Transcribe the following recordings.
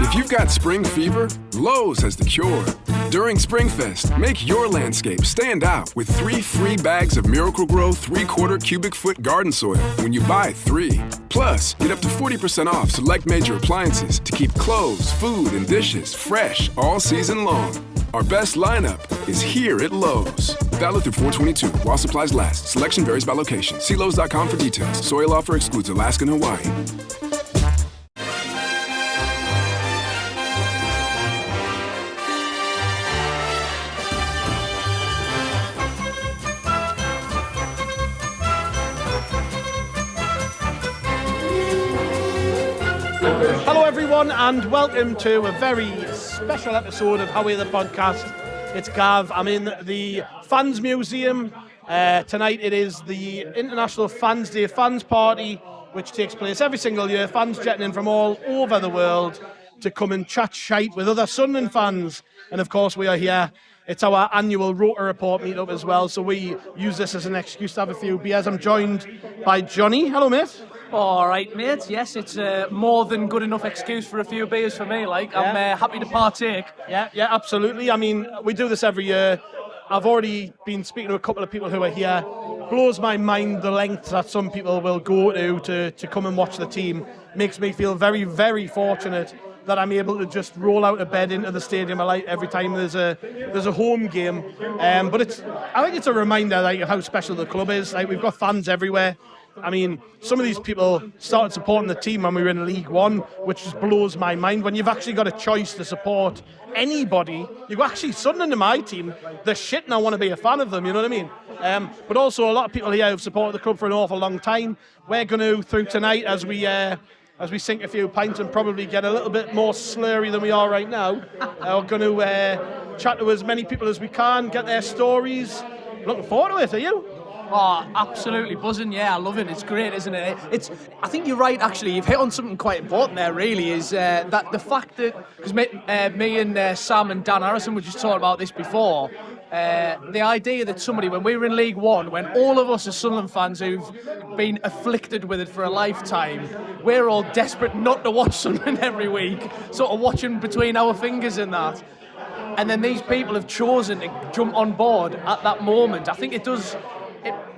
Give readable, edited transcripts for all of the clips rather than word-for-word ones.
If you've got spring fever, Lowe's has the cure. During Springfest, make your landscape stand out with 3 free bags of Miracle-Gro 3/4 cubic foot garden soil when you buy 3. Plus, get up to 40% off select major appliances to keep clothes, food, and dishes fresh all season long. Our best lineup is here at Lowe's. Valid through 4/22 while supplies last. Selection varies by location. See Lowe's.com for details. Soil offer excludes Alaska and Hawaii. Hello everyone and welcome to a very special episode of How We're the Podcast. It's Gav. I'm in the Fans Museum. Tonight it is the International Fans Day Fans Party, which takes place every single year. Fans jetting in from all over the world to come and chat shite with other Sunderland fans. And of course we are here. It's our annual Rotor Report meetup as well, so we use this as an excuse to have a few beers. I'm joined by Johnny. Hello, mate. All right, mate. Yes, it's more than good enough excuse for a few beers for me. I'm happy to partake. Yeah, absolutely. I mean, we do this every year. I've already been speaking to a couple of people who are here. Blows my mind the length that some people will go to come and watch the team. Makes me feel very, very fortunate that I'm able to just roll out of bed into the Stadium of Light every time there's a home game. But I think it's a reminder of how special the club is. We've got fans everywhere. I mean, some of these people started supporting the team when we were in League One, which just blows my mind. When you've actually got a choice to support anybody, you go, actually, Sunderland in my team, they're shit and I want to be a fan of them, you know what I mean? But also a lot of people here who've supported the club for an awful long time. We're going to, through tonight, as we sink a few pints and probably get a little bit more slurry than we are right now, we're going to chat to as many people as we can, get their stories. Looking forward to it, are you? Oh, absolutely buzzing. Yeah, I love it. It's great, isn't it? I think you're right, actually. You've hit on something quite important there, really, is that the fact that, because me and Sam and Dan Harrison were just talking about this before, the idea that somebody, when we were in League One, when all of us as Sunderland fans who've been afflicted with it for a lifetime, we're all desperate not to watch Sunderland every week, sort of watching between our fingers and that. And then these people have chosen to jump on board at that moment. I think it does...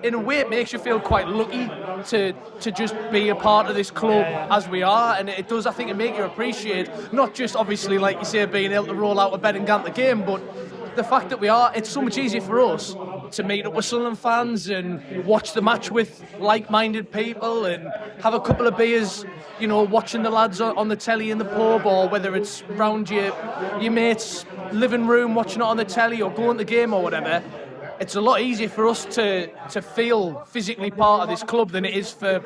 in a way, it makes you feel quite lucky to just be a part of this club as we are, and it does, I think, it make you appreciate not just, obviously, like you say, being able to roll out of bed and get the game, but the fact that it's so much easier for us to meet up with Sunderland fans and watch the match with like-minded people and have a couple of beers, watching the lads on the telly in the pub, or whether it's round your mate's living room watching it on the telly or going to the game or whatever. It's a lot easier for us to feel physically part of this club than it is for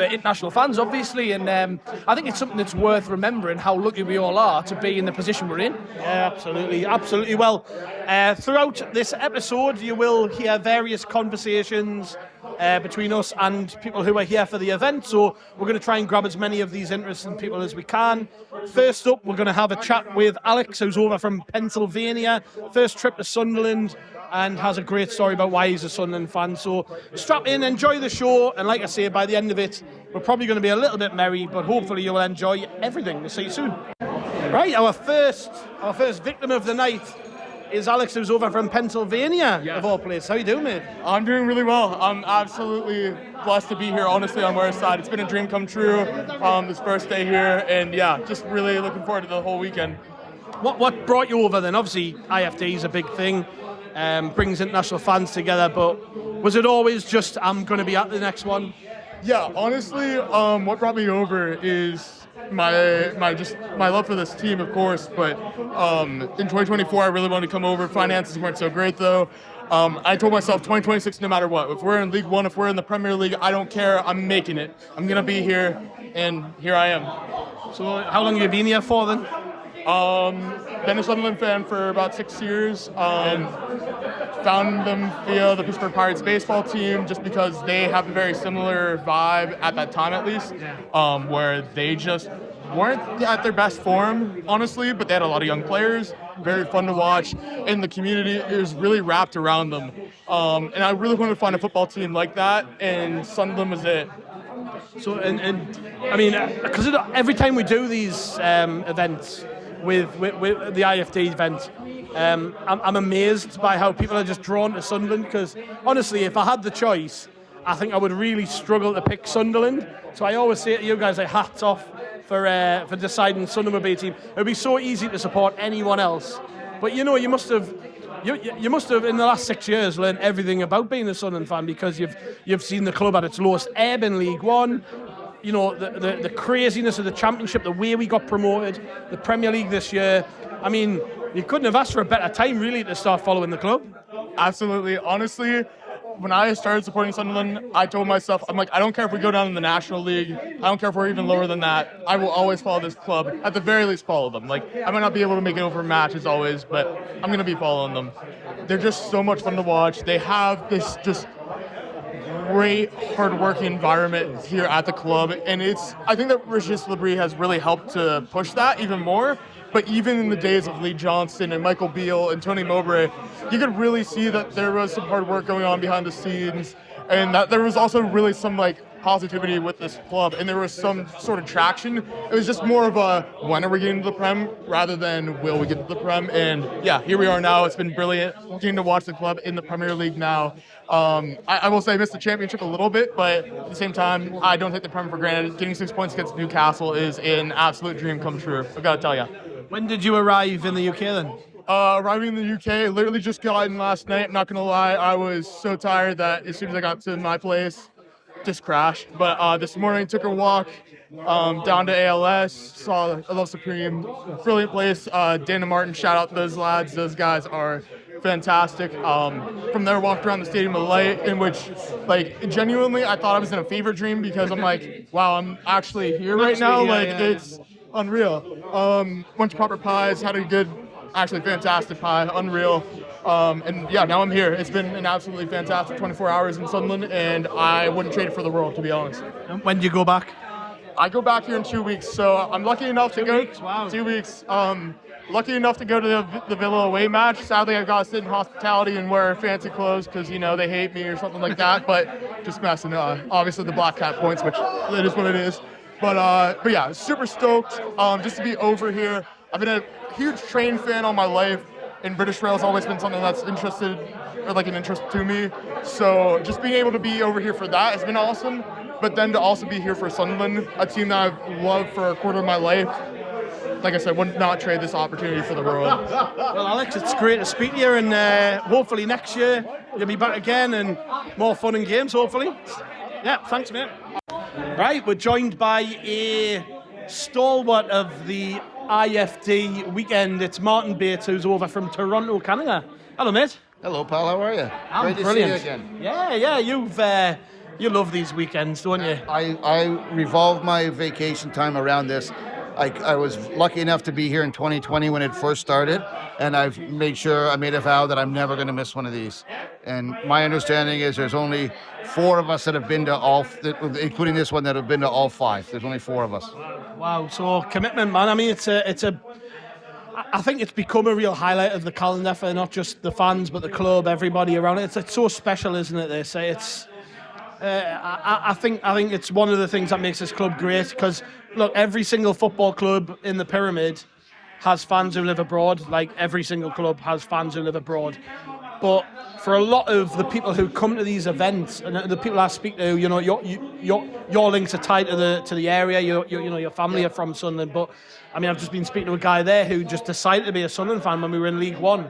international fans, obviously. And I think it's something that's worth remembering, how lucky we all are to be in the position we're in. Yeah, absolutely. Well, throughout this episode, you will hear various conversations between us and people who are here for the event. So we're going to try and grab as many of these interesting people as we can. First up, we're going to have a chat with Alex, who's over from Pennsylvania. First trip to Sunderland, and has a great story about why he's a Sunderland fan. So strap in, enjoy the show, and like I say, by the end of it, we're probably going to be a little bit merry, but hopefully you will enjoy everything. We'll see you soon. Right, our first victim of the night is Alex, who's over from Pennsylvania, of all places. How you doing, mate? I'm doing really well. I'm absolutely blessed to be here, honestly, on Wearside. It's been a dream come true, this first day here, and yeah, just really looking forward to the whole weekend. What brought you over then? Obviously, IFD is a big thing. Brings international fans together, but was it always just, I'm going to be at the next one? Yeah, honestly, what brought me over is my love for this team, of course, but in 2024 I really wanted to come over. Finances weren't so great though. I told myself 2026 no matter what. If we're in League One, if we're in the Premier League, I don't care, I'm making it. I'm going to be here, and here I am. So how long have you been here for then? Been a Sunderland fan for about 6 years. Found them via the Pittsburgh Pirates baseball team just because they have a very similar vibe at that time, at least, where they just weren't at their best form, honestly, but they had a lot of young players, very fun to watch, and the community is really wrapped around them. And I really wanted to find a football team like that, and Sunderland was it. So, and I mean, because every time we do these events with the IFD event, I'm amazed by how people are just drawn to Sunderland. Because honestly, if I had the choice, I think I would really struggle to pick Sunderland. So I always say to you guys, like, hats off for deciding Sunderland would be a team. It would be so easy to support anyone else, but you know, you must have in the last 6 years learned everything about being a Sunderland fan, because you've seen the club at its lowest ebb in League One. You know, the craziness of the Championship, the way we got promoted, the Premier League this year. I mean, you couldn't have asked for a better time, really, to start following the club. Absolutely. Honestly, when I started supporting Sunderland, I told myself, I'm like, I don't care if we go down in the National League. I don't care if we're even lower than that. I will always follow this club. At the very least, follow them. Like, I might not be able to make it over matches always, but I'm going to be following them. They're just so much fun to watch. They have this just great, hard-working environment here at the club. And I think that Regis Labrie has really helped to push that even more. But even in the days of Lee Johnson and Michael Beale and Tony Mowbray, you could really see that there was some hard work going on behind the scenes, and that there was also really some positivity with this club, and there was some sort of traction. It was just more of a, when are we getting to the Prem, rather than will we get to the Prem. And yeah, here we are now. It's been brilliant getting to watch the club in the Premier League now. I will say I missed the Championship a little bit, but at the same time, I don't take the Prem for granted. Getting 6 points against Newcastle is an absolute dream come true, I've got to tell you. When did you arrive in the UK then? Arriving in the UK, literally just got in last night. I'm not going to lie, I was so tired that as soon as I got to my place, just crashed. But this morning, took a walk down to ALS, saw I Love Supreme, brilliant place. Dan and Martin, shout out to those lads. Those guys are fantastic. From there, walked around the Stadium of Light, in which, genuinely, I thought I was in a fever dream, because I'm like, wow, I'm actually here right now. It's unreal. Went to Proper Pies, had a good, actually fantastic pie, unreal. And yeah, now I'm here. It's been an absolutely fantastic 24 hours in Sunderland, and I wouldn't trade it for the world, to be honest. And when do you go back? I go back here in 2 weeks, so I'm lucky enough to go. 2 weeks? Wow. 2 weeks. Lucky enough to go to the Villa away match. Sadly, I got to sit in hospitality and wear fancy clothes because, they hate me or something like that. But just messing. Obviously, the Black Cat points, which it is what it is. But yeah, super stoked just to be over here. I've been a huge train fan all my life, and British Rail has always been something that's an interest to me. So just being able to be over here for that has been awesome. But then to also be here for Sunderland, a team that I've loved for a quarter of my life, like I said, would not trade this opportunity for the world. Well, Alex, it's great to speak to you, and hopefully next year you'll be back again and more fun and games, hopefully. Yeah, thanks, mate. Right, we're joined by a stalwart of the IFD weekend. It's Martin Bates, who's over from Toronto, Canada. Hello, mate. Hello, pal. How are you? I'm Great to brilliant. see you again. Yeah. You love these weekends, don't you? I revolve my vacation time around this. I was lucky enough to be here in 2020 when it first started, and I made a vow that I'm never going to miss one of these. And my understanding is there's only 4 of us that have been to all, including this one, that have been to all 5. There's only 4 of us. Wow, so commitment, man. I mean, I think it's become a real highlight of the calendar for not just the fans, but the club, everybody around it. It's so special, isn't it? They say it's. I think it's one of the things that makes this club great, because look, every single football club in the pyramid has fans who live abroad. Like, every single club has fans who live abroad. But for a lot of the people who come to these events, and the people I speak to, your links are tied to the area. Your family are from Sunderland. But I mean, I've just been speaking to a guy there who just decided to be a Sunderland fan when we were in League One.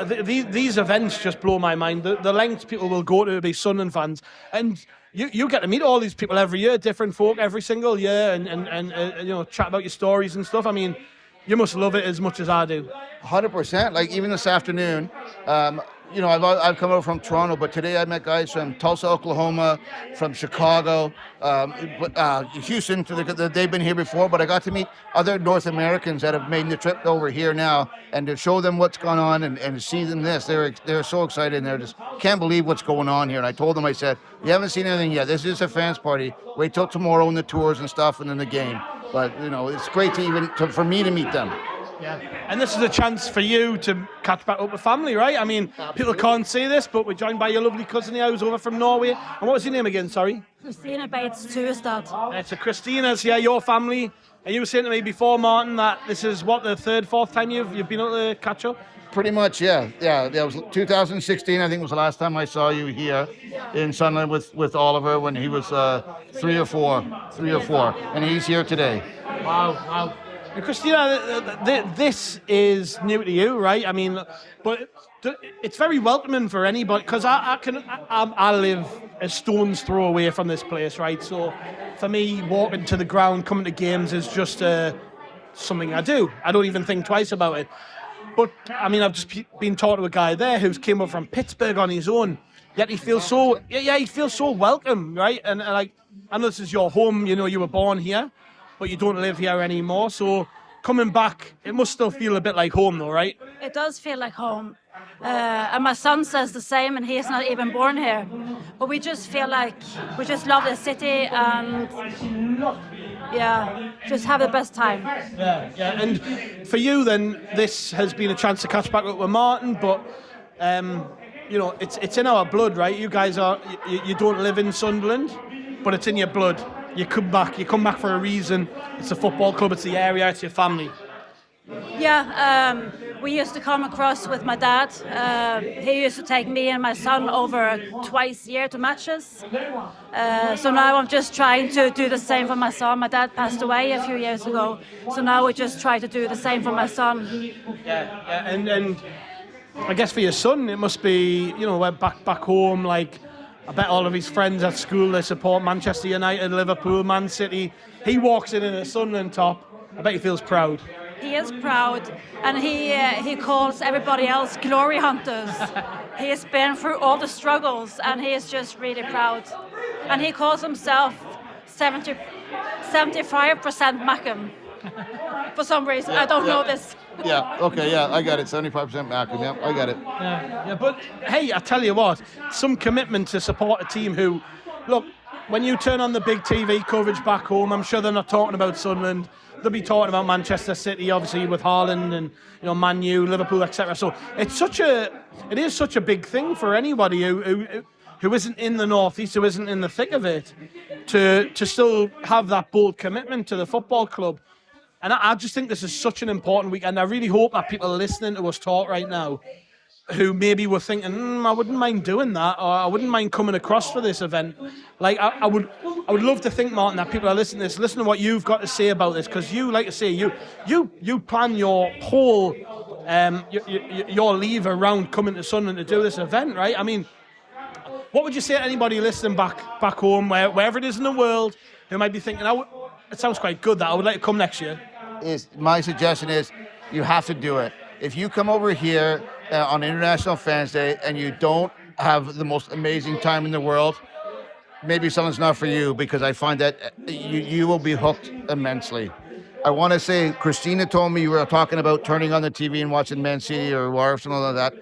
These events just blow my mind. The lengths people will go to be Sunderland fans, and you get to meet all these people every year, different folk every single year, and chat about your stories and stuff. I mean, you must love it as much as I do. 100%. Like, even this afternoon, I've come over from Toronto, but today I met guys from Tulsa, Oklahoma, from Chicago, Houston. They've been here before, but I got to meet other North Americans that have made the trip over here now, and to show them what's gone on and to see them they're so excited, and they're just can't believe what's going on here. And I told them, I said, you haven't seen anything yet. This is a fans party. Wait till tomorrow and the tours and stuff, and then the game. But it's great for me to meet them. Yeah, and this is a chance for you to catch back up with family, right? I mean, people can't see this, but we're joined by your lovely cousin here who's over from Norway. And what was your name again, sorry? Christina Bates, Tuestad. So Christina's here, your family. And you were saying to me before, Martin, that this is, what, the third, fourth time you've been able to catch up? Pretty much, yeah. That was 2016, I think, was the last time I saw you here in Sunderland with Oliver when he was 3 or 4. And he's here today. Wow. And Christina, this is new to you, right? I mean, but it's very welcoming for anybody, because I live a stone's throw away from this place, right? So for me, walking to the ground, coming to games is just something I do. I don't even think twice about it. But I mean, I've just been talking to a guy there who's came up from Pittsburgh on his own. Yet he feels so welcome, right? And like, I know this is your home. You know, you were born here, but you don't live here anymore. So coming back, it must still feel a bit like home, though, right? It does feel like home. And my son says the same, and he's not even born here. But we just feel like we just love the city and just have the best time. Yeah. And for you, then, this has been a chance to catch back up with Martin, but it's in our blood, right? You guys you don't live in Sunderland, but it's in your blood. You come back for a reason. It's a football club, it's the area, it's your family. Yeah, we used to come across with my dad. He used to take me and my son over twice a year to matches. So now I'm just trying to do the same for my son. My dad passed away a few years ago, so now we just try to do the same for my son. Yeah, and I guess for your son, it must be, back home, like, I bet all of his friends at school, they support Manchester United, Liverpool, Man City. He walks in a Sunderland top. I bet he feels proud. He is proud, and he calls everybody else glory hunters. He has been through all the struggles, and he is just really proud. And he calls himself 75% Mackem. For some reason, I don't know this. Yeah, okay, yeah, I got it. 75% Mackem, yeah, I got it. Yeah, but hey, I tell you what, some commitment to support a team who, look, when you turn on the big TV coverage back home, I'm sure they're not talking about Sunderland. They'll be talking about Manchester City, obviously, with Haaland and Man U, Liverpool, etc. So it is such a big thing for anybody who isn't in the northeast, who isn't in the thick of it, to still have that bold commitment to the football club. And I just think this is such an important week, and I really hope that people listening to us talk right now, who maybe were thinking, I wouldn't mind doing that, or I wouldn't mind coming across for this event. Like, I would love to think, Martin, that people are listening to this, listen to what you've got to say about this, because you, like I say, you plan your whole your leave around coming to Sunderland to do this event, right? I mean, what would you say to anybody listening back home, wherever it is in the world, who might be thinking, it sounds quite good, that I would like to come next year? My suggestion is you have to do it. If you come over here on International Fans Day and you don't have the most amazing time in the world, maybe something's not for you, because I find that you will be hooked immensely. I want to say, Christina told me you were talking about turning on the TV and watching Man City or something like that.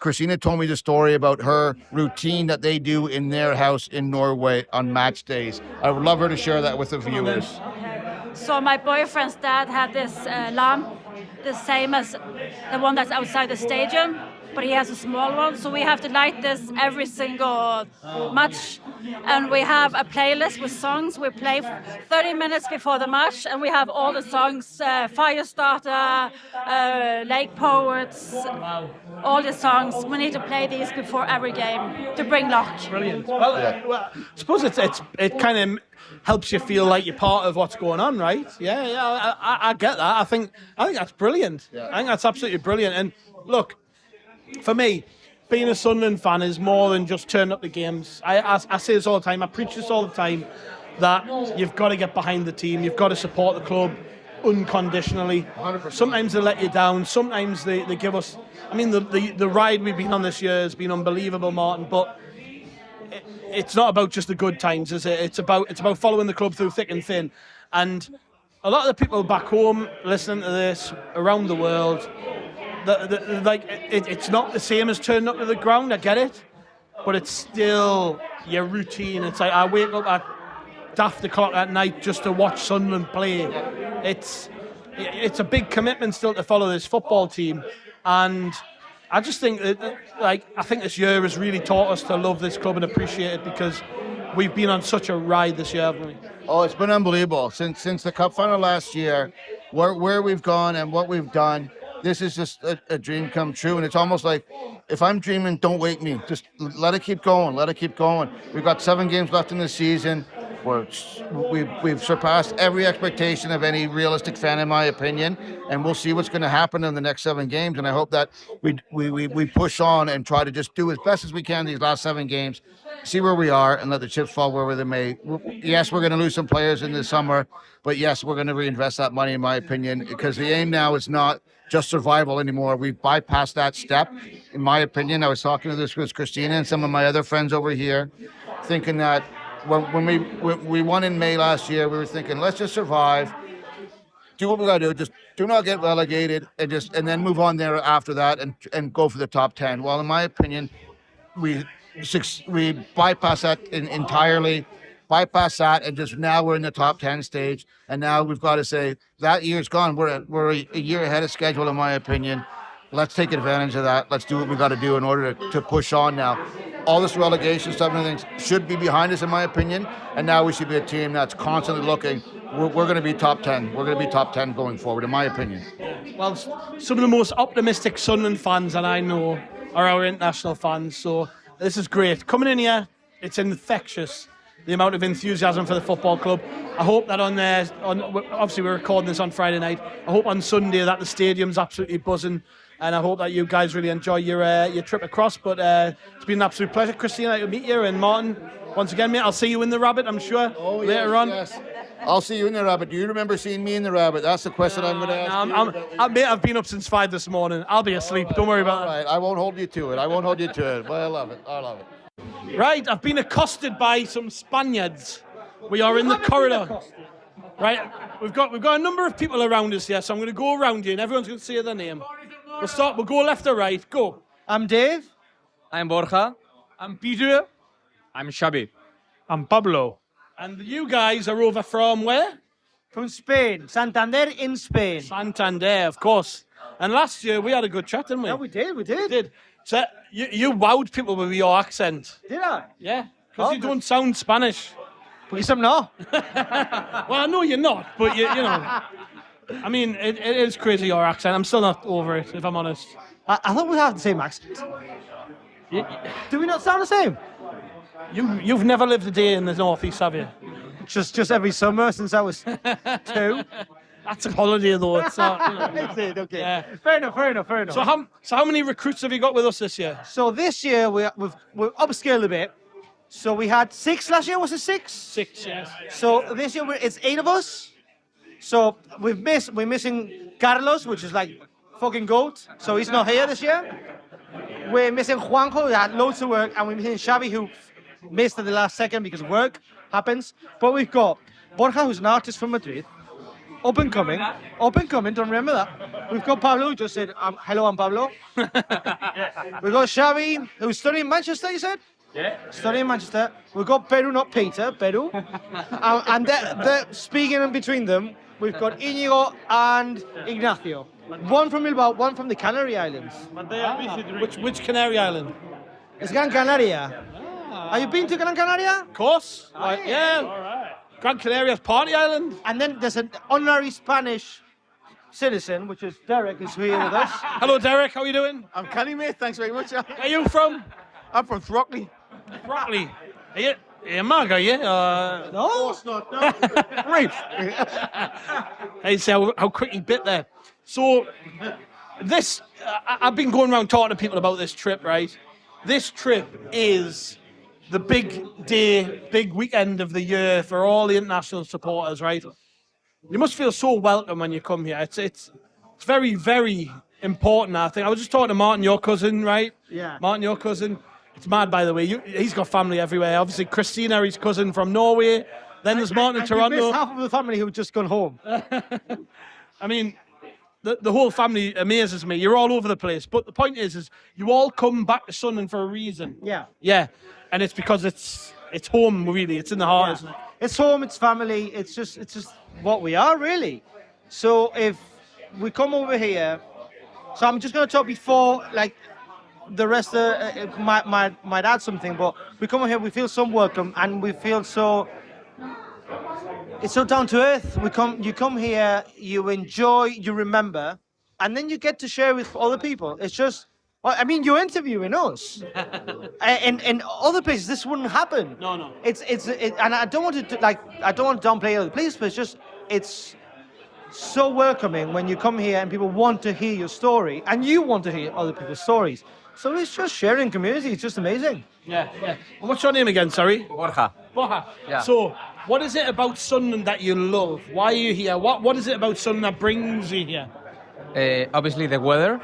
Christina told me the story about her routine that they do in their house in Norway on match days. I would love her to share that with the viewers. So my boyfriend's dad had this lamp, the same as the one that's outside the stadium, but he has a small one. So we have to light this every single match. And we have a playlist with songs. We play 30 minutes before the match, and we have all the songs, Firestarter, Lake Poets, all the songs. We need to play these before every game to bring luck. Brilliant. Well, I suppose it kind of helps you feel like you're part of what's going on, right? Yeah, I get that. I think that's brilliant. Yeah. I think that's absolutely brilliant. And look, for me, being a Sunderland fan is more than just turning up the games. I say this all the time. I preach this all the time, that you've got to get behind the team. You've got to support the club unconditionally. 100%. Sometimes they let you down. Sometimes they give us... I mean, the ride we've been on this year has been unbelievable, Martin, but it's not about just the good times, is it? It's about following the club through thick and thin. And a lot of the people back home listening to this around the world, it's not the same as turning up to the ground. I get it, but it's still your routine. It's like I wake up at daft o'clock at night just to watch Sunderland play. it's a big commitment still to follow this football team, and I just think that, I think this year has really taught us to love this club and appreciate it, because we've been on such a ride this year, haven't we? Oh, it's been unbelievable since the cup final last year. Where we've gone and what we've done, this is just a dream come true. And it's almost like, if I'm dreaming, don't wake me. Just let it keep going. Let it keep going. We've got 7 games left in the season. We've surpassed every expectation of any realistic fan, in my opinion. And we'll see what's going to happen in the next 7 games. And I hope that we push on and try to just do as best as we can these last 7 games, see where we are, and let the chips fall wherever they may. Yes, we're going to lose some players in the summer, but yes, we're going to reinvest that money, in my opinion, because the aim now is not just survival anymore. We've bypassed that step, in my opinion. I was talking to this with Christina and some of my other friends over here, thinking that when we won in May last year, we were thinking, let's just survive, do what we got to do, just do not get relegated, and then move on there after that and go for the top 10. Well, in my opinion, we bypass that entirely, and just now we're in the top 10 stage, and now we've got to say that year's gone. We're a year ahead of schedule, in my opinion. Let's take advantage of that. Let's do what we got to do in order to push on now. All this relegation stuff and everything should be behind us, in my opinion, and now we should be a team that's constantly looking. We're going to be top 10. We're going to be top 10 going forward, in my opinion. Well, some of the most optimistic Sunderland fans that I know are our international fans, so this is great. Coming in here, it's infectious, the amount of enthusiasm for the football club. I hope that obviously we're recording this on Friday night, I hope on Sunday that the stadium's absolutely buzzing, and I hope that you guys really enjoy your trip across. But it's been an absolute pleasure, Christina, to meet you, and Martin, once again, mate, I'll see you in the Rabbit, I'm sure, later on. Yes. I'll see you in the Rabbit. Do you remember seeing me in the Rabbit? That's the question I'm going to ask. Mate, I've been up since 5 this morning. I'll be asleep. Don't worry about it. All right, I won't hold you to it. But I love it. Right, I've been accosted by some Spaniards. We are in the corridor. Right, we've got a number of people around us here, so I'm going to go around you, and everyone's going to say their name. We'll go left or right. Go. I'm Dave. I'm Borja. I'm Peter. I'm Xabi. I'm Pablo. And you guys are over from where? From Spain. Santander in Spain. Santander, of course. And last year we had a good chat, didn't we? Yeah, we did. So you wowed people with your accent. Did I? Yeah, because you don't sound Spanish. Pues I'm not. Well, I know you're not, but you know. I mean, it is crazy, your accent. I'm still not over it, if I'm honest. I thought we had the same accent. Do we not sound the same? You've never lived a day in the northeast, have you? Just every summer since I was 2. That's a holiday, though. It's not. Is it? Okay. Yeah. Fair enough. So how many recruits have you got with us this year? So this year we've upscaled a bit. So we had 6 last year. Was it 6? 6, yes. So this year it's 8 of us. So we're missing Carlos, which is like fucking goat. So he's not here this year. We're missing Juanjo, who had loads of work, and we're missing Xavi, who missed at the last second because of work. Happens. But we've got Borja, who's an artist from Madrid. Up and coming, don't remember that. We've got Pablo, who just said, hello, I'm Pablo. We've got Xavi, who's studying in Manchester, you said? Yeah. Studying in Manchester. We've got Peru, not Peter, Peru. And they're speaking in between them, we've got Inigo and Ignacio. One from Bilbao, one from the Canary Islands. Which Canary Island? It's Gran Canaria. Have you been to Gran Canaria? Of course. Yeah. All right. Gran Canaria's Party Island. And then there's an honorary Spanish citizen, which is Derek, who's here with us. Hello, Derek. How are you doing? I'm Kenny, mate. Thanks very much. Where are you from? I'm from Throckley. Throckley. Are you Mark, are you? No. Of course not. No. Right. Hey, see how quick he bit there. So, this, I've been going around talking to people about this trip, right? This trip is the big weekend of the year for all the international supporters, right? You must feel so welcome when you come here. It's very, very important, I think. I was just talking to Martin, your cousin, right? Yeah. Martin, your cousin. It's mad, by the way. He's got family everywhere. Obviously, Christina, his cousin from Norway. Then there's Martin in Toronto. You missed half of the family who've just gone home. I mean, the whole family amazes me. You're all over the place. But the point is you all come back to Sunderland for a reason. Yeah. Yeah. And it's because it's home, really. It's in the heart, isn't it? It's home, it's family, it's just what we are, really. So if we come over here, so I'm just going to talk before, like, the rest might add something, but we come over here, we feel so welcome, and we feel so, it's so down to earth. You come here, you enjoy, you remember, and then you get to share with other people. It's just, well, I mean, you're interviewing us. In other places, this wouldn't happen. No. And I don't want to I don't want to downplay other places, but it's so welcoming when you come here and people want to hear your story, and you want to hear other people's stories. So it's just sharing community. It's just amazing. Yeah. And what's your name again? Sorry. Borja. Yeah. So, what is it about Sunderland that you love? Why are you here? What is it about Sunderland that brings you here? Obviously the weather.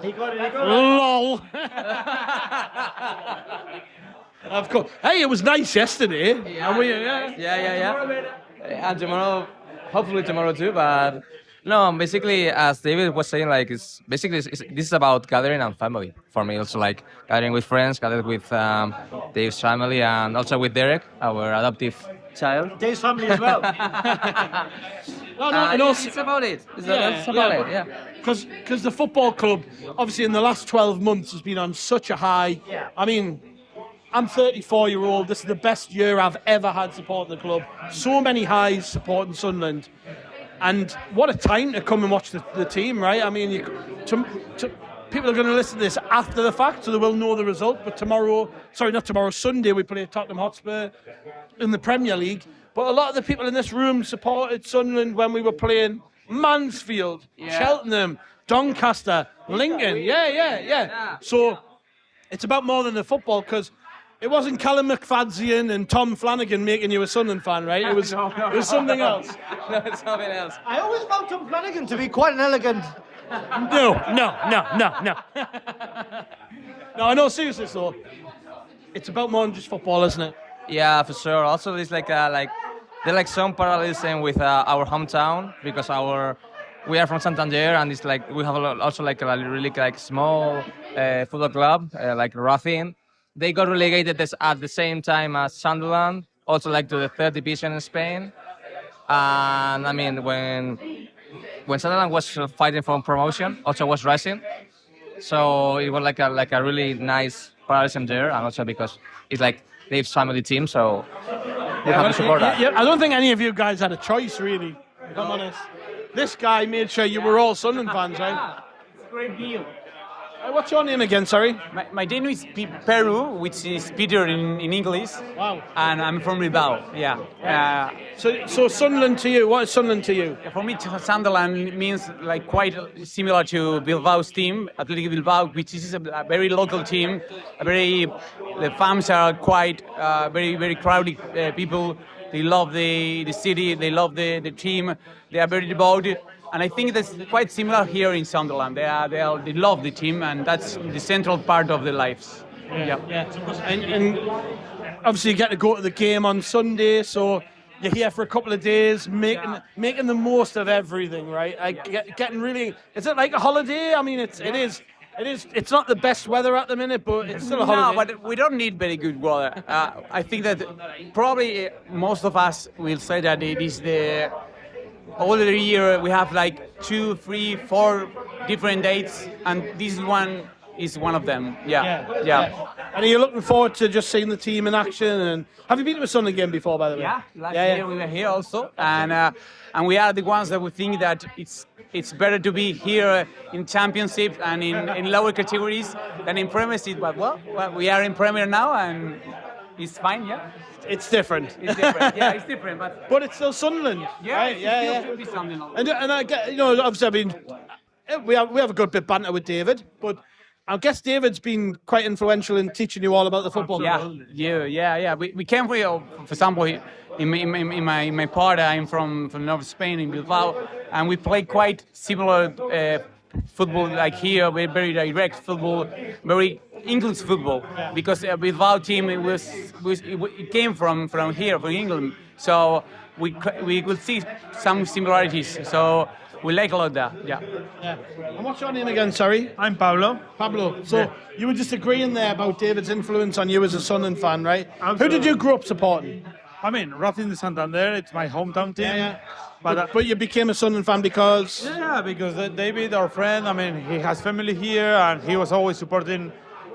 He got it. LOL. Of course. Hey, it was nice yesterday. Yeah. And tomorrow, hopefully tomorrow too. But no, basically, as David was saying, like this is about gathering and family for me. Also, like gathering with friends, gathering with Dave's family, and also with Derek, our adoptive child. Dave's family as well. And also, it's about it. It's about it. Yeah. Because the football club, obviously, in the last 12 months, has been on such a high. Yeah. I mean, I'm 34-year-old. This is the best year I've ever had supporting the club. So many highs supporting Sunderland. And what a time to come and watch the team, right? I mean, people are going to listen to this after the fact, so they will know the result. But Sunday, we play Tottenham Hotspur in the Premier League. But a lot of the people in this room supported Sunderland when we were playing Mansfield, Cheltenham, Doncaster, Lincoln. Yeah. So it's about more than the football, because it wasn't Callum McFadzean and Tom Flanagan making you a Sunderland fan, right? It was it was something else. No, it's something else. I always found Tom Flanagan to be quite an elegant. No. No, I know, seriously, though. It's about more than just football, isn't it? Yeah, for sure. Also, there's like some parallelism with our hometown, because we are from Santander, and it's like we have also like a really like small football club like Racing. They got relegated at the same time as Sunderland, also like to the third division in Spain. And I mean, when Sunderland was fighting for promotion, also was Racing. So it was like a really nice parallelism there, and also because it's like Dave's family team, so we have to support that. Yeah, I don't think any of you guys had a choice, really, if I'm honest. This guy made sure you were all Sunderland fans, right? It's a great deal. What's your name again, sorry? My name is Peru, which is Peter in English. Wow. And I'm from Bilbao, yeah. So Sunderland to you, what is Sunderland to you? For me, Sunderland means like quite similar to Bilbao's team, Athletic Bilbao, which is a very local team. The fans are quite very, very crowded people. They love the city, they love the team, they are very devoted. And I think that's quite similar here in Sunderland. They love the team, and that's the central part of their lives. Yeah. And obviously you get to go to the game on Sunday, so you're here for a couple of days, making the most of everything, right? Getting really. Is it like a holiday? I mean, it is. It's not the best weather at the minute, but it's still a holiday. No, but we don't need very good weather. I think that probably most of us will say that it is the. All the year we have like 2, 3, 4 different dates, and this one is one of them. Yeah. And are you looking forward to just seeing the team in action? And have you been to a Sunderland game before, by the way? Yeah, last year we were here also, and we are the ones that we think that it's better to be here in Championship and in lower categories than in Premiership. But well, we are in Premier now, and it's fine. Yeah. It's different. Yeah, it's different, but it's still Sunderland. Yeah, right? it still should be Sunderland. And I get, obviously, I mean, we have a good bit of banter with David, but I guess David's been quite influential in teaching you all about the football. Yeah. We came for example, in my part, I'm from North Spain in Bilbao, and we play quite similar football like here. We're very direct football, very English football, because Bilbao team it came from here, from England. So we will see some similarities. So we like a lot that. Yeah. And what's your name again? Sorry. I'm Pablo. So you were just agreeing there about David's influence on you as a Sunderland fan, right? Absolutely. Who did you grow up supporting? I mean, Racing de Santander, it's my hometown team. But you became a Sunderland fan because... Yeah, because David, our friend, I mean, he has family here and he was always supporting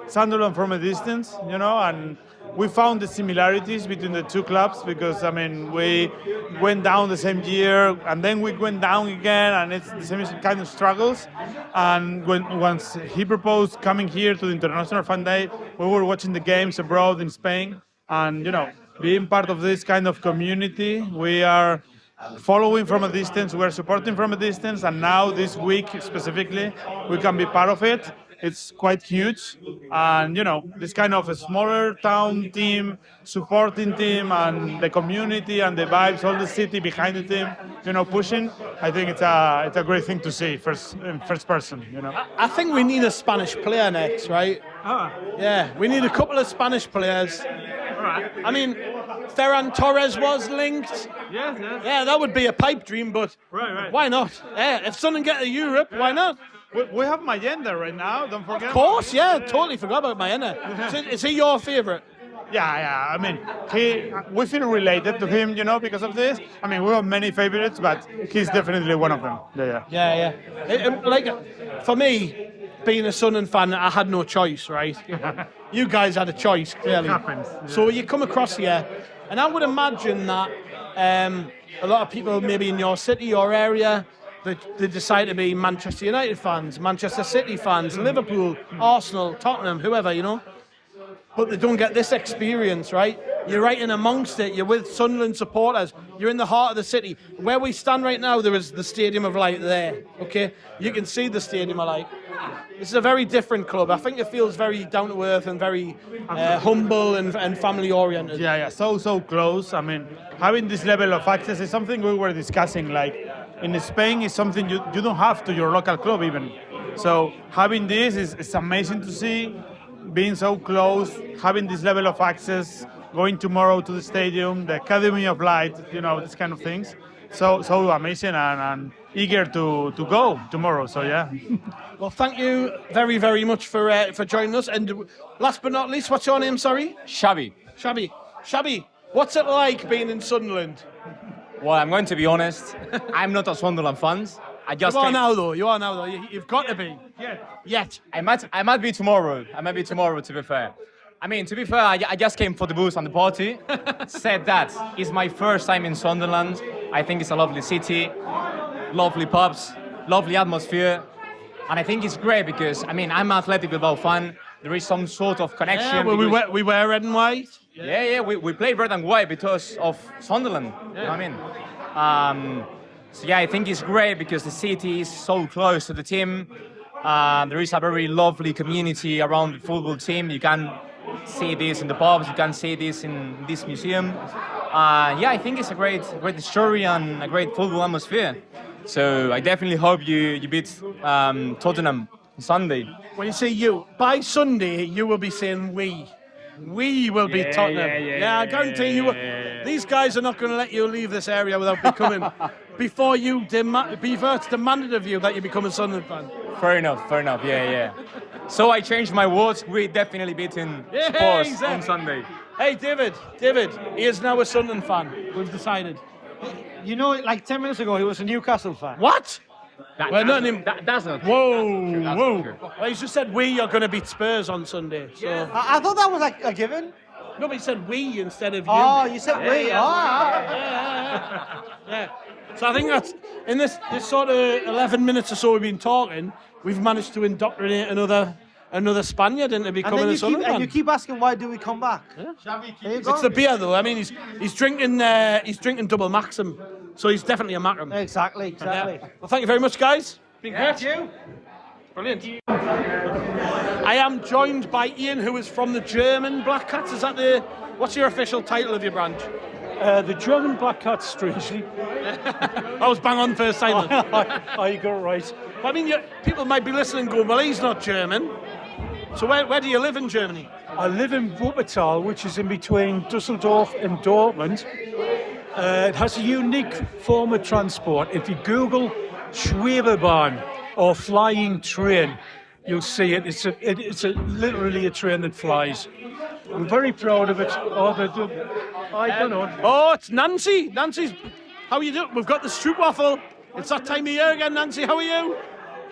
Sunderland from a distance, you know, and we found the similarities between the two clubs because, I mean, we went down the same year and then we went down again and it's the same kind of struggles. And once he proposed coming here to the International Fan Day, we were watching the games abroad in Spain and, you know, being part of this kind of community, we are following from a distance, we're supporting from a distance, and now this week specifically, we can be part of it. It's quite huge, and you know, this kind of a smaller town team, supporting team, and the community and the vibes, all the city behind the team, you know, pushing. I think it's a great thing to see in first person, you know. I think we need a Spanish player next, right? Yeah, we need a couple of Spanish players. Right. I mean, Ferran Torres was linked. Yes. Yeah, that would be a pipe dream, but Right. why not? Yeah, if Sunderland get to Europe, why not? We have Mayenda right now, don't forget. Of course, yeah, totally forgot about Mayenda. Is he your favourite? Yeah. I mean, we feel related to him, you know, because of this. I mean, we have many favorites, but he's definitely one of them. Yeah. Like, for me, being a Sunderland fan, I had no choice, right? You guys had a choice, clearly. It happens. Yeah. So you come across here, and I would imagine that a lot of people maybe in your city, your area, they decide to be Manchester United fans, Manchester City fans, Liverpool, Arsenal, Tottenham, whoever, you know. But they don't get this experience, right? You're right in amongst it. You're with Sunderland supporters. You're in the heart of the city. Where we stand right now, there is the Stadium of Light there, okay? You can see the Stadium of Light. This is a very different club. I think it feels very down to earth and very humble and family oriented. Yeah, so close. I mean, having this level of access is something we were discussing. Like in Spain, is something you don't have to your local club even. So having this is amazing to see. Being so close, having this level of access, going tomorrow to the stadium, the Academy of Light, you know, this kind of things. So amazing and eager to go tomorrow. So yeah. Well, thank you very, very much for joining us. And last but not least, what's your name? Sorry. Shabby. Shabby. What's it like being in Sunderland? Well, I'm going to be honest. I'm not a Sunderland fan. You are now, though. You've got to be. Yet. I might be tomorrow. To be fair. I mean, to be fair, I just came for the booze and the party. Said that. It's my first time in Sunderland. I think it's a lovely city, lovely pubs, lovely atmosphere. And I think it's great because, I mean, I'm Athletic Bilbao fan. There is some sort of connection. Yeah, well, we wear red and white. Yeah, we play red and white because of Sunderland. You know what I mean? So yeah, I think it's great because the city is so close to the team. There is a very lovely community around the football team. You can see this in the pubs, you can see this in this museum. Yeah, I think it's a great story and a great football atmosphere. So I definitely hope you beat Tottenham Sunday. When you say you, by Sunday you will be saying we. We will beat Tottenham. Yeah, I guarantee you. These guys are not going to let you leave this area without becoming. Before it's demanded of you that you become a Sunderland fan. Fair enough. Yeah. So I changed my words. We're definitely beating Spurs on Sunday. Hey, David, he is now a Sunderland fan. We've decided. You know, like 10 minutes ago, he was a Newcastle fan. What? That's not. Whoa. Well, he just said we are going to beat Spurs on Sunday. So. Yeah. I thought that was like a given. No, but he said we instead of you. Oh, you said we. Yeah. So I think that's, in this sort of 11 minutes or so we've been talking, we've managed to indoctrinate another Spaniard into becoming a Sunderland fan. And you keep asking, why do we come back? Yeah. It's the beer, though. I mean, he's drinking double Mackem, so he's definitely a Mackem. Exactly. Yeah. Well, thank you very much, guys. Thank you. Brilliant. I am joined by Ian, who is from the German Black Cats. Is that what's your official title of your branch? The German Black Cats, strangely. I was bang on first time. I got it right. But I mean, people might be listening and going, well, he's not German. So where do you live in Germany? I live in Wuppertal, which is in between Dusseldorf and Dortmund. It has a unique form of transport. If you Google Schwebebahn or flying train, you'll see it. It's literally a train that flies. I'm very proud of it. I don't know. Oh, it's Nancy. Nancy's, how are you doing? We've got the stroopwafel. It's that time of year again, Nancy. How are you?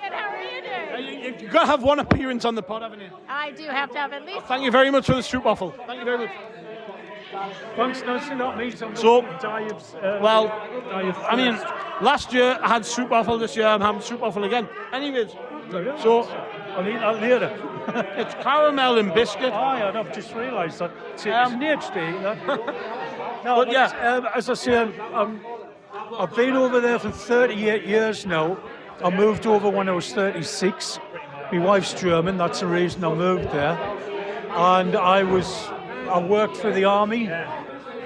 Good, how are you doing? You've got to have one appearance on the pod, haven't you? I do have to have at least. Thank you very much for the stroopwafel. Thank you very much. Thanks, Nancy, not me. So, I mean, last year I had stroopwafel. This year I'm having stroopwafel again. Anyways, so I'll eat that later. It's caramel and biscuit. Oh, yeah, I've just realised that. It's an HD, that. No, but yeah, as I say, I've been over there for 38 years now. I moved over when I was 36. My wife's German, that's the reason I moved there. And I worked for the Army,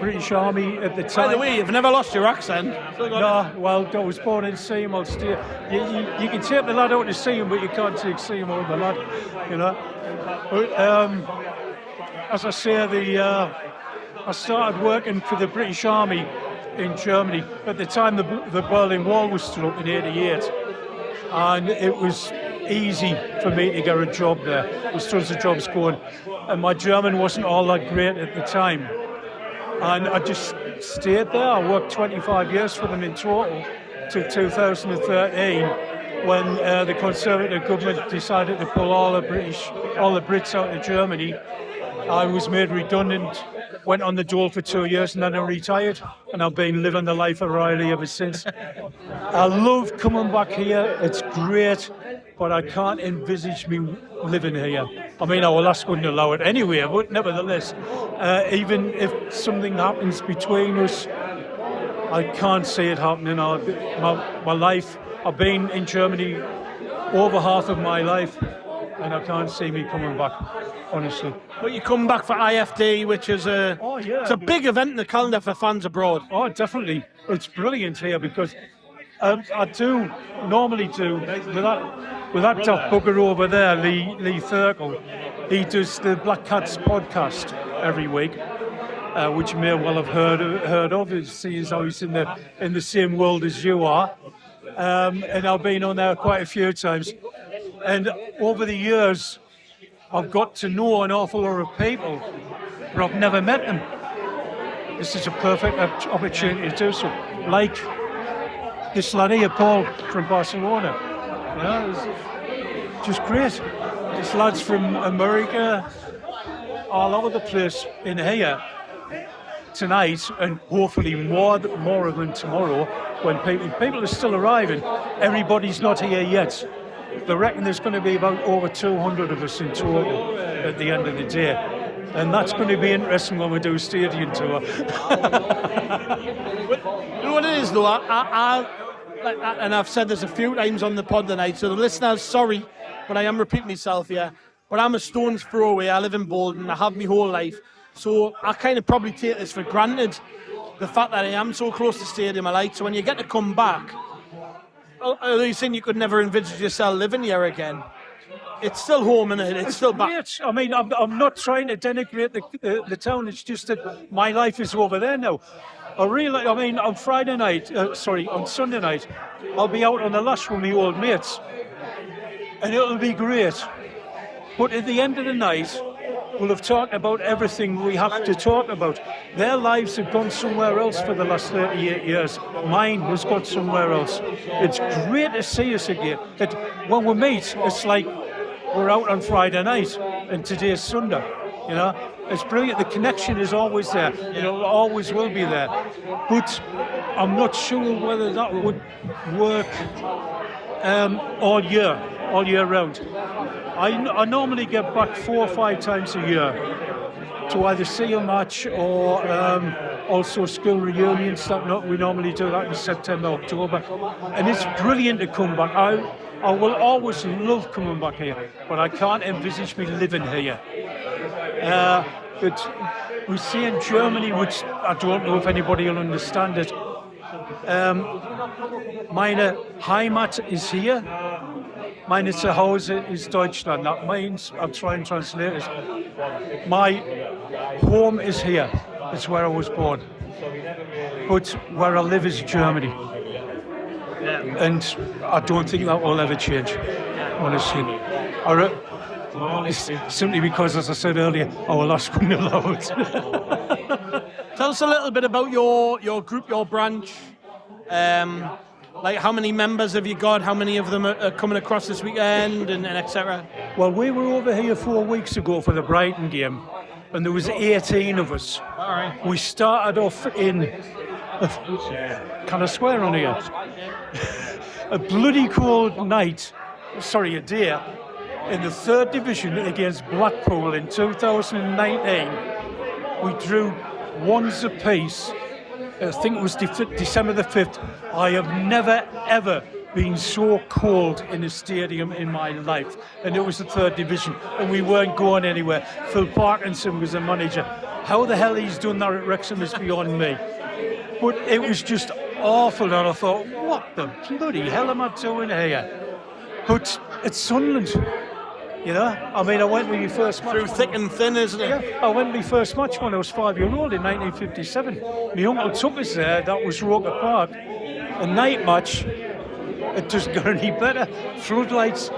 British Army at the time. By the way, you've never lost your accent. No, well, I was born in Seymour. You can take the lad out to see him, but you can't take Seymour with the lad, you know. As I say, I started working for the British Army in Germany. At the time, the Berlin Wall was still up in '88, and it was easy for me to get a job there. There was tons of jobs going, and my German wasn't all that great at the time. And I just stayed there. I worked 25 years for them in total, till 2013, when the Conservative government decided to pull all the Brits out of Germany. I was made redundant, went on the dole for 2 years, and then I retired. And I've been living the life of Riley ever since. I love coming back here. It's great, but I can't envisage me living here. I mean, our lass wouldn't allow it anyway, but nevertheless, even if something happens between us, I can't see it happening. My life, I've been in Germany over half of my life, and I can't see me coming back, honestly. But you come back for IFD, which is it's a big event in the calendar for fans abroad. Oh, definitely. It's brilliant here because I do normally do with that top bugger over there, Lee Thurkel. He does the Black Cats podcast every week, which you may well have heard of. Seeing how he's in the same world as you are, and I've been on there quite a few times. And over the years, I've got to know an awful lot of people, but I've never met them. This is a perfect opportunity to do so. Like this lad here, Paul, from Barcelona. Yeah, it's just great. This lad's from America, all over the place in here tonight, and hopefully more of them tomorrow when people are still arriving. Everybody's not here yet. They reckon there's going to be about over 200 of us in total at the end of the day. And that's going to be interesting when we do a stadium tour. You know what it is, though? And I've said this a few times on the pod tonight, so the listeners, sorry, but I am repeating myself here. But I'm a stone's throw away. I live in Bolton. I have my whole life. So I kind of probably take this for granted, the fact that I am so close to stadium I like. So when you get to come back, are you saying you could never envisage yourself living here again? It's still home, isn't it? It's still back. Great. I mean, I'm not trying to denigrate the town. It's just that my life is over there now. On Sunday night, I'll be out on the lash with my old mates, and it'll be great. But at the end of the night, we'll have talked about everything we have to talk about. Their lives have gone somewhere else for the last 38 years. Mine has gone somewhere else. It's great to see us again. When we meet, it's like we're out on Friday night and today's Sunday. You know, it's brilliant. The connection is always there. You know, it always will be there. But I'm not sure whether that would work all year round. I normally get back 4 or 5 times a year to either see a match or also school reunions. We normally do that in September, October, and it's brilliant to come back. I will always love coming back here, but I can't envisage me living here. But we see in Germany, which I don't know if anybody will understand it. Meine Heimat is here. Meine Zuhause is Deutschland. That means, I'll try and translate it. My home is here. It's where I was born. But where I live is Germany. And I don't think that will ever change, honestly. Well, it's simply because, as I said earlier, our lads couldn't allow it. Tell us a little bit about your group, your branch. Like, how many members have you got? How many of them are coming across this weekend, and etc.? Well, we were over here 4 weeks ago for the Brighton game, and there was 18 of us. All right. We started off in, can I swear on here? A bloody cold night, a day, in the 3rd division against Blackpool in 2019. We drew ones apiece. I think it was December the 5th. I have never, ever been so cold in a stadium in my life. And it was the 3rd division, and we weren't going anywhere. Phil Parkinson was the manager. How the hell he's done that at Wrexham is beyond me. But it was just awful, and I thought, what the bloody hell am I doing here? But it's Sunderland. You know, I mean, I went with my first match. Through thick and thin, isn't it? Yeah, I went my first match when I was 5-year-old in 1957. My uncle took us there, that was Roker Park. A night match, it doesn't get any better. Floodlights,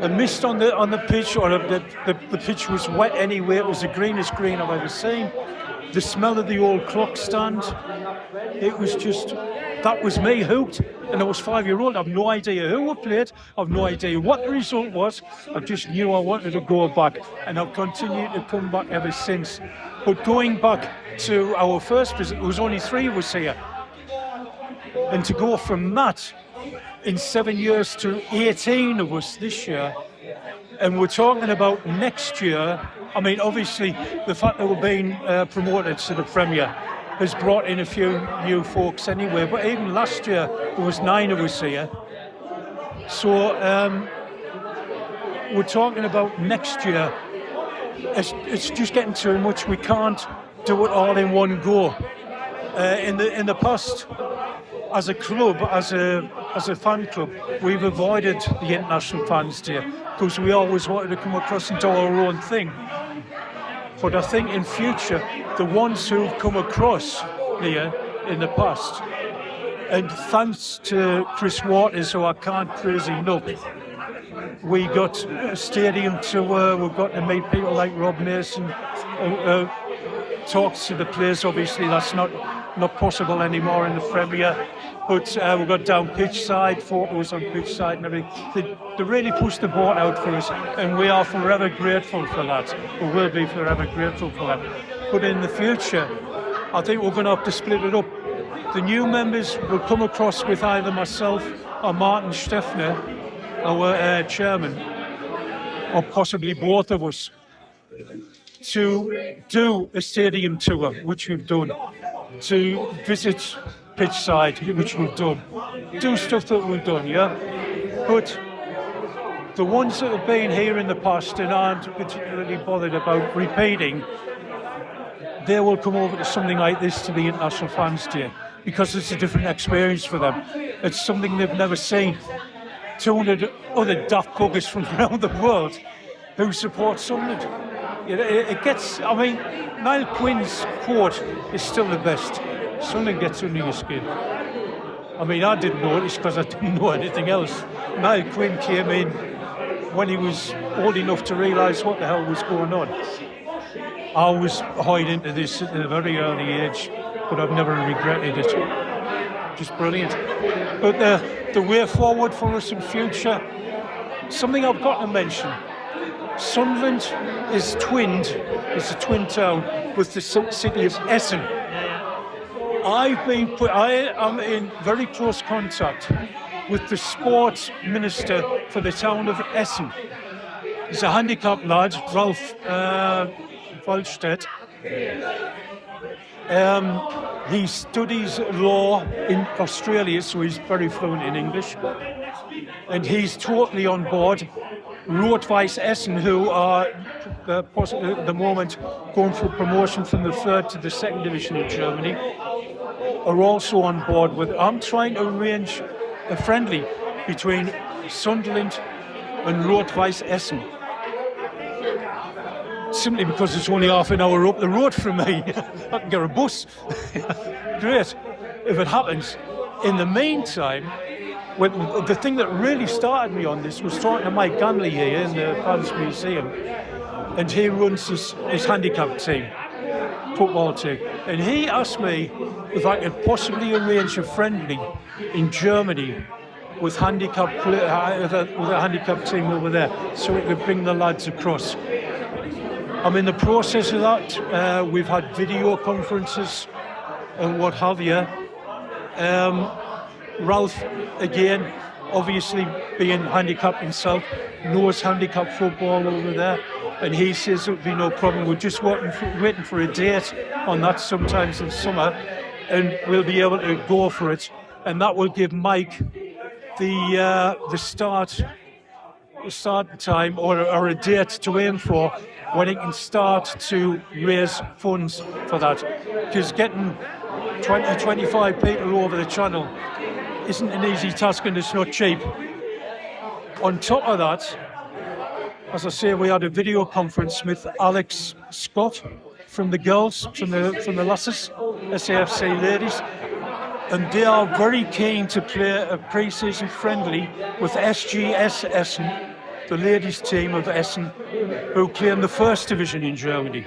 a mist on the pitch, or the pitch was wet anyway. It was the greenest green I've ever seen. The smell of the old clock stand, it was just, that was me hooked. And I was 5-year-old. I've no idea who I played. I've no idea what the result was. I just knew I wanted to go back, and I've continued to come back ever since. But going back to our first visit, there was only 3 of us here. And to go from that in 7 years to 18 of us this year, and we're talking about next year, I mean, obviously, the fact that we're being promoted to the Premier has brought in a few new folks anyway, but even last year there was 9 of us here. So we're talking about next year. It's just getting too much. We can't do it all in one go. In the past, as a club, as a fan club, we've avoided the International Fans Day because we always wanted to come across and do our own thing. But I think in future, the ones who've come across here in the past, and thanks to Chris Waters, who I can't praise enough, we got a stadium tour, we've got to meet people like Rob Mason, talks to the players. Obviously that's not possible anymore in the Premier, but we've got down pitch side, photos on pitch side and everything. They really pushed the boat out for us, and we are forever grateful for that. We will be forever grateful for that. But in the future, I think we're going to have to split it up. The new members will come across with either myself or Martin Steffner, our chairman, or possibly both of us, to do a stadium tour, which we've done, to visit pitch side, which we've done, do stuff that we've done, yeah? But the ones that have been here in the past and aren't particularly bothered about repeating, they will come over to something like this, to the International Fans Day, because it's a different experience for them. It's something they've never seen. 200 other daft buggers from around the world who support Sunderland. It gets, I mean, Niall Quinn's quote is still the best. Sunderland gets under your skin. I mean, I didn't notice because I didn't know anything else. Niall Quinn came in when he was old enough to realise what the hell was going on. I was hired into this at a very early age, but I've never regretted it. Just brilliant. But the way forward for us in future, something I've got to mention. Sunderland is twinned, it's a twin town with the city of Essen. I am in very close contact with the sports minister for the town of Essen. He's a handicapped lad, Ralph Waldstedt. He studies law in Australia, so he's very fluent in English. And he's totally on board. Rot-Weiss Essen, who are at the moment going for promotion from the 3rd to the 2nd division in Germany, are also on board with. I'm trying to arrange a friendly between Sunderland and Rot-Weiss Essen. Simply because it's only half an hour up the road from me. I can get a bus. Great, if it happens. In the meantime, the thing that really started me on this was talking to Mike Ganley here in the Palace Museum, and he runs his handicap team, football team, and he asked me if I could possibly arrange a friendly in Germany with a handicap team over there, so we could bring the lads across. I'm in the process of that. We've had video conferences and what have you. Ralph, again, obviously being handicapped himself, knows handicap football over there, and he says it would be no problem. We're just waiting for a date on that sometimes in summer, and we'll be able to go for it, and that will give Mike the start time or a date to aim for when he can start to raise funds for that, because getting 20-25 people over the channel isn't an easy task, and it's not cheap. On top of that, as I say, we had a video conference with Alex Scott from the girls, from the lasses, SAFC ladies, and they are very keen to play a pre-season friendly with SGS Essen, the ladies team of Essen, who play in the first division in Germany,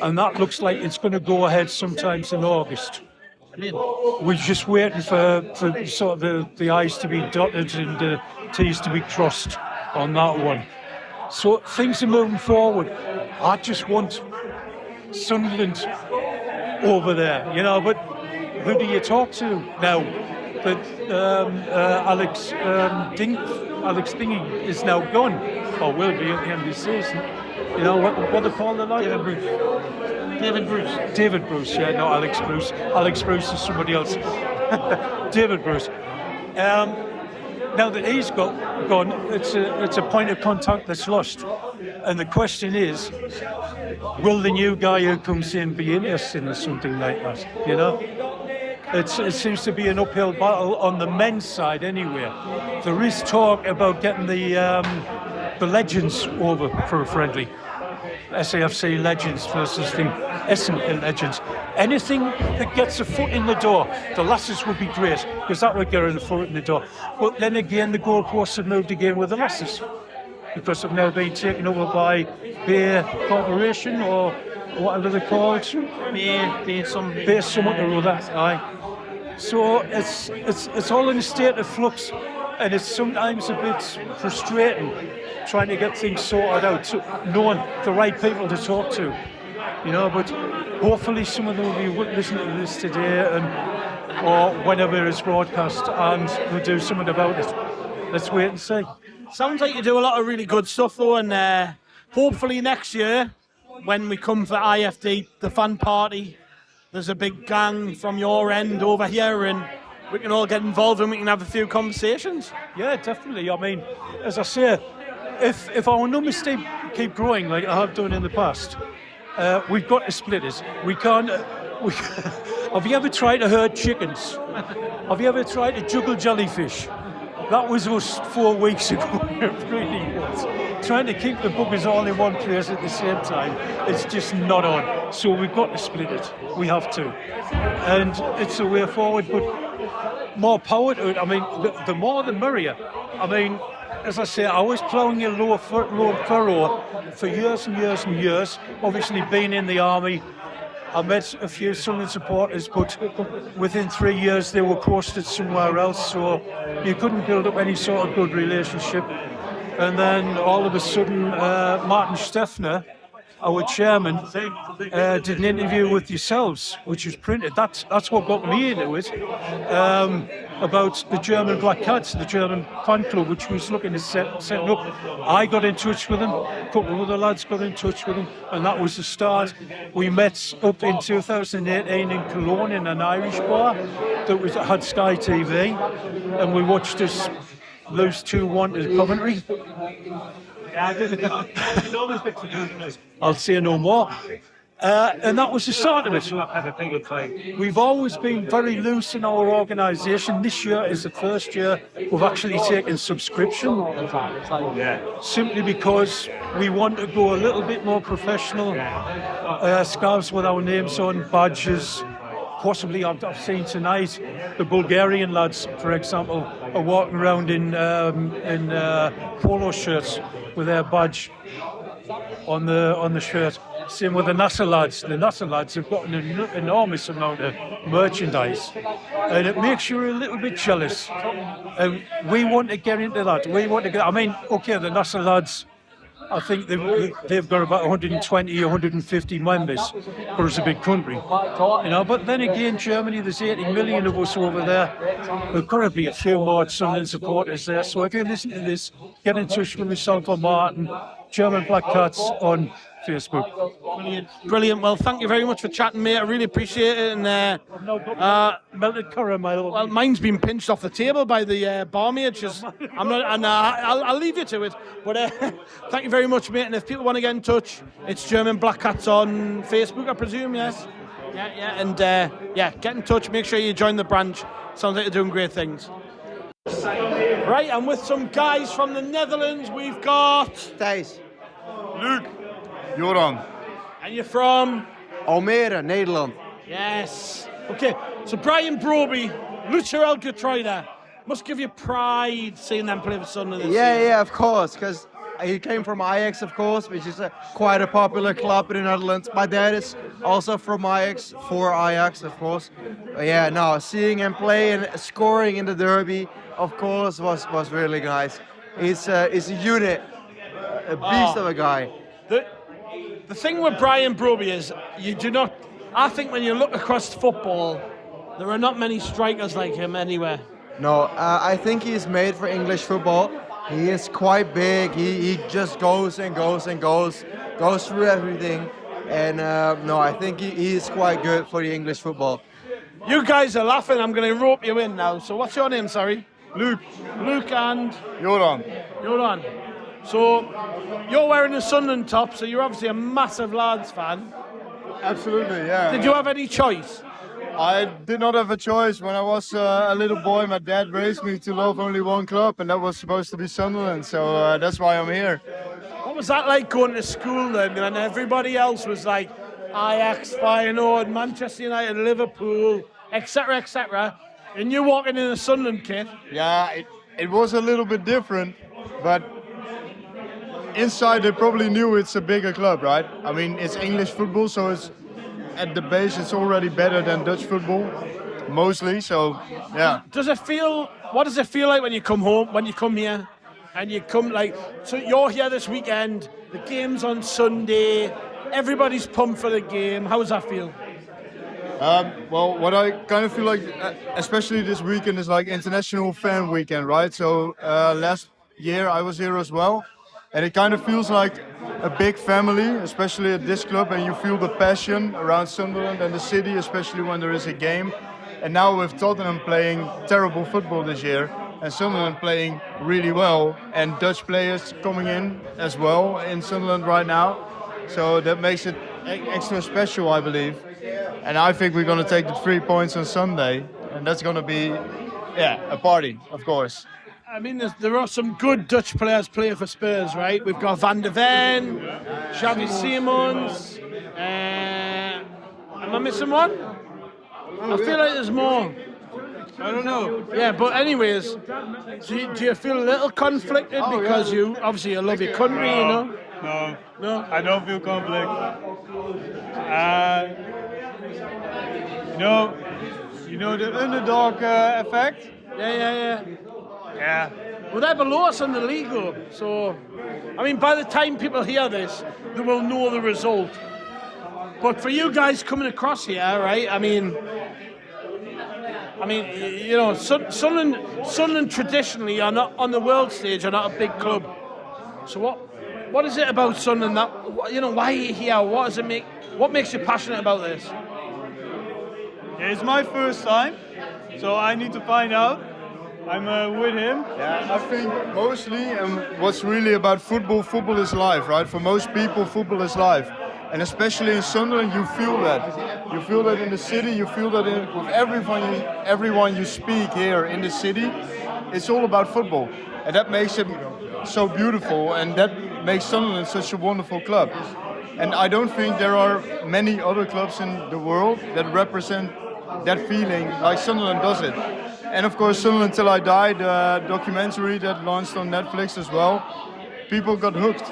and that looks like it's going to go ahead sometimes in August. We're just waiting for sort of the I's to be dotted and the T's to be crossed on that one. So things are moving forward. I just want Sunderland over there, but who do you talk to now? But Alex Dingy is now gone, or will be at the end of the season. What they call the line? David Bruce, yeah, not Alex Bruce. Alex Bruce is somebody else. David Bruce. Now that he's gone, it's a point of contact that's lost. And the question is, will the new guy who comes in be interested in something like that? It seems to be an uphill battle on the men's side anyway. There is talk about getting the legends over for a friendly. SAFC legends versus the Essen legends. Anything that gets a foot in the door, the lasses would be great, because that would get a foot in the door. But then again, the goalposts have moved again with the lasses, because they've now been taken over by Bear Corporation, or whatever they're called. Bear something or other. Aye. So it's all in a state of flux, and it's sometimes a bit frustrating trying to get things sorted out, knowing the right people to talk to, but hopefully some of them will be listening to this today or whenever it's broadcast, and we'll do something about it. Let's wait and see. Sounds like you do a lot of really good stuff though, and hopefully next year when we come for IFD, the fan party, there's a big gang from your end over here, and we can all get involved and we can have a few conversations. Yeah, definitely. I mean, as I say, if our numbers keep growing like I have done in the past, we've got to split it. We can't. Have you ever tried to herd chickens? Have you ever tried to juggle jellyfish? That was us 4 weeks ago. It really was. Trying to keep the buggers all in one place at the same time, it's just not on. So we've got to split it. We have to. And it's a way forward, but more power to it. I mean, the more the merrier. I mean, as I say, I was ploughing a low furrow for years and years and years. Obviously, being in the army, I met a few Sunderland supporters, but within 3 years they were posted somewhere else, so you couldn't build up any sort of good relationship. And then all of a sudden, Martin Steffner, our chairman, did an interview with yourselves, which was printed. That's what got me into it, about the German Black Cats, the German fan club, which was looking at setting up. I got in touch with them, a couple of other lads got in touch with them, and that was the start. We met up in 2018 in Cologne in an Irish bar that had Sky TV, and we watched us lose 2-1 to Coventry. I'll say no more. And that was the start of it. We've always been very loose in our organisation. This year is the first year we've actually taken subscription, simply because we want to go a little bit more professional. Scarves with our names on, badges, possibly I've seen tonight, the Bulgarian lads, for example, are walking around in polo shirts with their badge on the shirt. Same with the NASA lads. The NASA lads have got an enormous amount of merchandise, and it makes you a little bit jealous. And we want to get into that. I mean, okay, the NASA lads, I think they've got about 120, 150 members, but it's a big country, you know. But then again, Germany, there's 80 million of us over there. There's got to be a few more Sunderland supporters there. So if you listen to this, get in touch with myself or Martin, German Black Cats on Facebook. Brilliant. Well, thank you very much for chatting, mate. I really appreciate it. And melted caramel. Well, mine's been pinched off the table by the barmaid. I'm not, and I'll leave you to it. But thank you very much, mate. And if people want to get in touch, it's German Black Cats on Facebook, I presume. Yes. Yeah. And get in touch. Make sure you join the branch. Sounds like you're doing great things. Right, and with some guys from the Netherlands, we've got Thijs. Luc. Joran. And you're from? Almere, Nederland. Yes. Okay, so Brian Broby, Lucha El Getreuder, must give you pride seeing them play for Sunderland this season. Yeah, of course, because he came from Ajax, of course, which is quite a popular club in the Netherlands. My dad is also from Ajax, for Ajax, of course. But seeing him play and scoring in the derby, of course, was really nice. He's a unit, a beast of a guy. The thing with Brian Broby is I think when you look across football, there are not many strikers like him anywhere. No, I think he's made for English football. He is quite big. He just goes and goes and goes through everything. And I think he is quite good for the English football. You guys are laughing. I'm going to rope you in now. So what's your name, sorry? Luc. Luc and? Joran. Joran. So you're wearing a Sunderland top, so you're obviously a massive Lads fan. Absolutely, yeah. Did you have any choice? I did not have a choice. When I was a little boy, my dad raised me to love only one club, and that was supposed to be Sunderland, so that's why I'm here. What was that like going to school then, when everybody else was like Ajax, Feyenoord, Manchester United, Liverpool, etc., and you're walking in a Sunderland kit? Yeah, it was a little bit different, but inside they probably knew it's a bigger club, right? I mean, it's English football, so it's at the base it's already better than Dutch football, mostly. So, yeah. What does it feel like when you come home, when you come here, and you come so you're here this weekend, the game's on Sunday, everybody's pumped for the game. How does that feel? Well, what I kind of feel like, especially this weekend, is like international fan weekend, right? So last year I was here as well. And it kind of feels like a big family, especially at this club, and you feel the passion around Sunderland and the city, especially when there is a game. And now with Tottenham playing terrible football this year, and Sunderland playing really well, and Dutch players coming in as well in Sunderland right now. So that makes it extra special, I believe. And I think we're going to take the 3 points on Sunday, and that's going to be, a party, of course. I mean, there are some good Dutch players playing for Spurs, right? We've got Van der Ven, Xavi Simons. Am I missing one? I feel like there's more. I don't know. Yeah, but anyways, do you feel a little conflicted because you love your country, you know? No, I don't feel conflict. You know the underdog effect? Yeah. Yeah. Well, they're below us in the league, though. So, I mean, by the time people hear this, they will know the result. But for you guys coming across here, right? I mean, you know, Sunderland traditionally are not on the world stage, are not a big club. So what is it about Sunderland that, you know, why are you here? What makes you passionate about this? It's my first time, so I need to find out. I'm with him. Yeah, I think mostly what's really about football is life, right? For most people, football is life. And especially in Sunderland, you feel that. You feel that in the city, you feel that with everyone you speak here in the city. It's all about football. And that makes it so beautiful, and that makes Sunderland such a wonderful club. And I don't think there are many other clubs in the world that represent that feeling like Sunderland does it. And of course, Sunderland Till I Die, the documentary that launched on Netflix as well, people got hooked.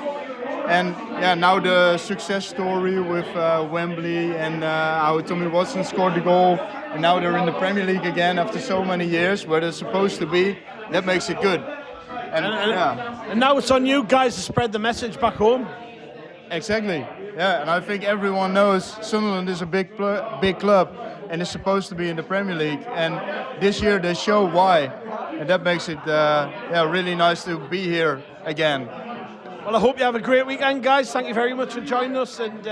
And yeah, now the success story with Wembley and how Tommy Watson scored the goal, and now they're in the Premier League again after so many years where they're supposed to be, that makes it good. And now it's on you guys to spread the message back home. Exactly. Yeah, and I think everyone knows Sunderland is a big club and is supposed to be in the Premier League. And this year they show why, and that makes it really nice to be here again. Well, I hope you have a great weekend, guys. Thank you very much for joining us, and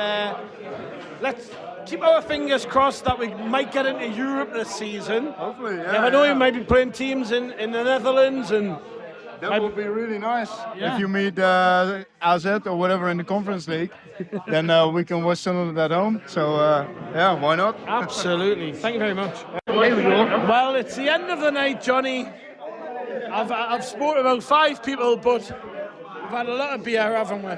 let's keep our fingers crossed that we might get into Europe this season. Hopefully, yeah. Never know, you might be playing teams in the Netherlands, and that would be really nice. Yeah. If you meet AZ or whatever in the Conference League, then we can watch Sunderland at home. So yeah, why not? Absolutely. Thank you very much. Here we go. Well, it's the end of the night, Johnny. I've spoken about 5 people, but we've had a lot of beer, haven't we?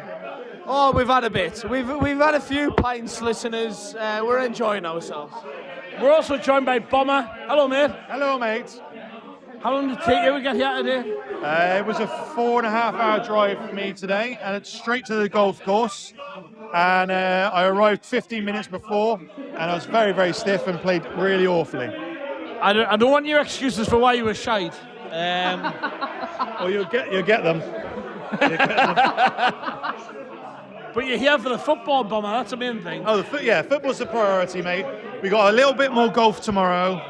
Oh, we've had a bit. We've had a few pints, listeners. We're enjoying ourselves. We're also joined by Bomber. Hello, mate. Hello, mate. How long did it take you to get here today? It was a 4.5-hour drive for me today, and it's straight to the golf course. And I arrived 15 minutes before, and I was very, very stiff and played really awfully. I don't want your excuses for why you were shite. Well, you'll get them. But you're here for the football, Bomber. That's the main thing. Oh, football's the priority, mate. We got a little bit more golf tomorrow,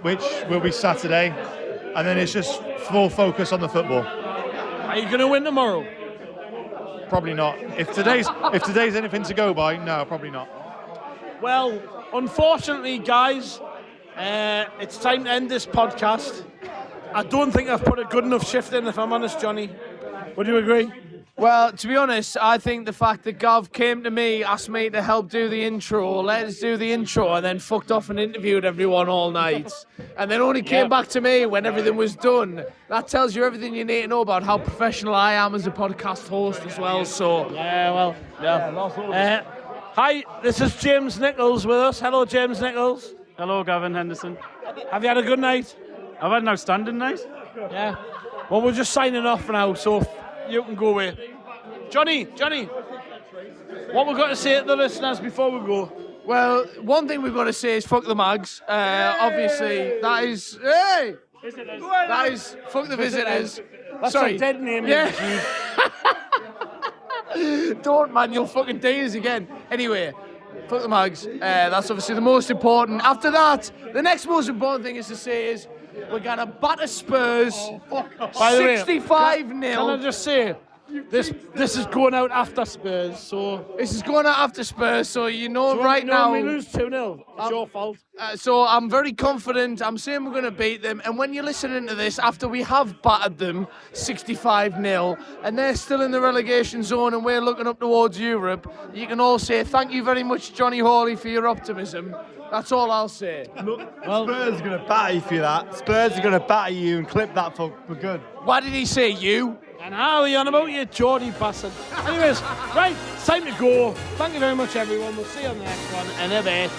which will be Saturday, and then it's just full focus on the football. Are you going to win tomorrow? Probably not. If today's anything to go by, no, probably not. Well, unfortunately, guys, it's time to end this podcast. I don't think I've put a good enough shift in, if I'm honest, Johnny. Would you agree? Well, to be honest, I think the fact that Gav came to me, asked me to help do the intro, let us do the intro, and then fucked off and interviewed everyone all night, and then only came back to me when everything was done, that tells you everything you need to know about how professional I am as a podcast host as well, so... Hi, this is James Nichols with us. Hello, James Nichols. Hello, Gavin Henderson. Have you had a good night? I've had an outstanding night. Yeah. Well, we're just signing off now, so you can go away. Johnny, what we've got to say to the listeners before we go? Well, one thing we've got to say is fuck the mags. Obviously, that is... Hey! That is... Fuck the visitors. That's Sorry. a dead name. Yeah. Don't, man, you'll fucking date us again. Anyway, fuck the mags. That's obviously the most important. After that, the next most important thing is to say is we're going to batter Spurs 65-0. Can I just say, this is going out after Spurs, so... This is going out after Spurs, so you know right now... we lose 2-0. It's your fault. So I'm very confident. I'm saying we're going to beat them. And when you're listening to this, after we have battered them 65-0, and they're still in the relegation zone and we're looking up towards Europe, you can all say, thank you very much, Johnny Hawley, for your optimism. That's all I'll say. Well, Spurs are going to batter you for that. Spurs are going to batter you and clip that for good. Why did he say you? And how are you on about you, Geordie bastard? Anyways, right, it's time to go. Thank you very much, everyone. We'll see you on the next one in a bit.